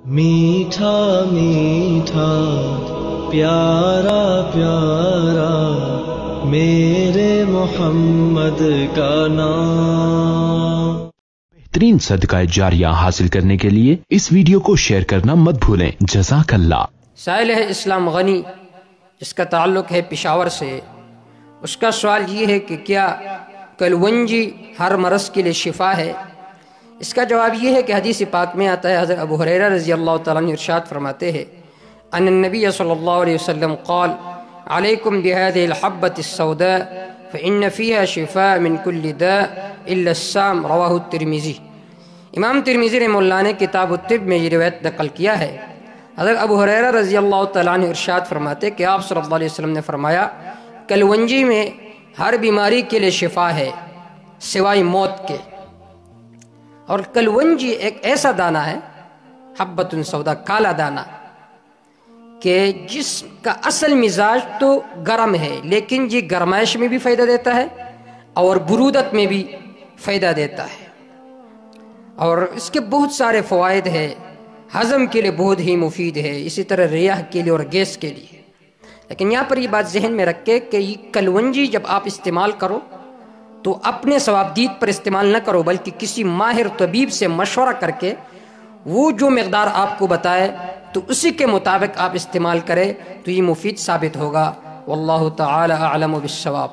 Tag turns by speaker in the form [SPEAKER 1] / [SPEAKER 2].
[SPEAKER 1] میٹھا میٹھا پیارا پیارا میرے محمد کا نام۔
[SPEAKER 2] بہترین صدقہ جاریہ حاصل کرنے کے لیے اس ویڈیو کو شیئر کرنا مت بھولیں۔ جزاک اللہ۔
[SPEAKER 3] سائل ہے اسلام غنی، جس کا تعلق ہے پشاور سے۔ اس کا سوال یہ ہے کہ کیا کلونجی ہر مرض کے لیے شفا ہے؟ اس کا جواب یہ ہے کہ حدیث پاک میں آتا ہے، حضرت ابو ہریرہ رضی اللہ تعالیٰ عنہ ارشاد فرماتے ہیں ان النبی صلی اللہ علیہ وسلم قال علیکم بهذه الحبة السوداء فإن فيها شفاء من كل داء إلا السام، رواہ الترمذی۔ امام ترمذی رحمہ اللہ نے کتاب الطب میں یہ روایت نقل کیا ہے۔ حضرت ابو ہریرہ رضی اللہ تعالیٰ عنہ ارشاد فرماتے کہ آپ صلی اللہ علیہ وسلم نے فرمایا کلونجی میں ہر بیماری کے لیے شفا ہے سوائے موت کے۔ اور کلونجی ایک ایسا دانہ ہے، حبۃ سودا، کالا دانہ، کہ جس کا اصل مزاج تو گرم ہے، لیکن یہ گرمائش میں بھی فائدہ دیتا ہے اور برودت میں بھی فائدہ دیتا ہے، اور اس کے بہت سارے فوائد ہیں۔ ہضم کے لیے بہت ہی مفید ہے، اسی طرح ریاح کے لیے اور گیس کے لیے۔ لیکن یہاں پر یہ بات ذہن میں رکھے کہ یہ کلونجی جب آپ استعمال کرو تو اپنے ثوابدید پر استعمال نہ کرو، بلکہ کسی ماہر طبیب سے مشورہ کر کے وہ جو مقدار آپ کو بتائے تو اسی کے مطابق آپ استعمال کریں تو یہ مفید ثابت ہوگا۔ واللہ تعالی اعلم بالصواب۔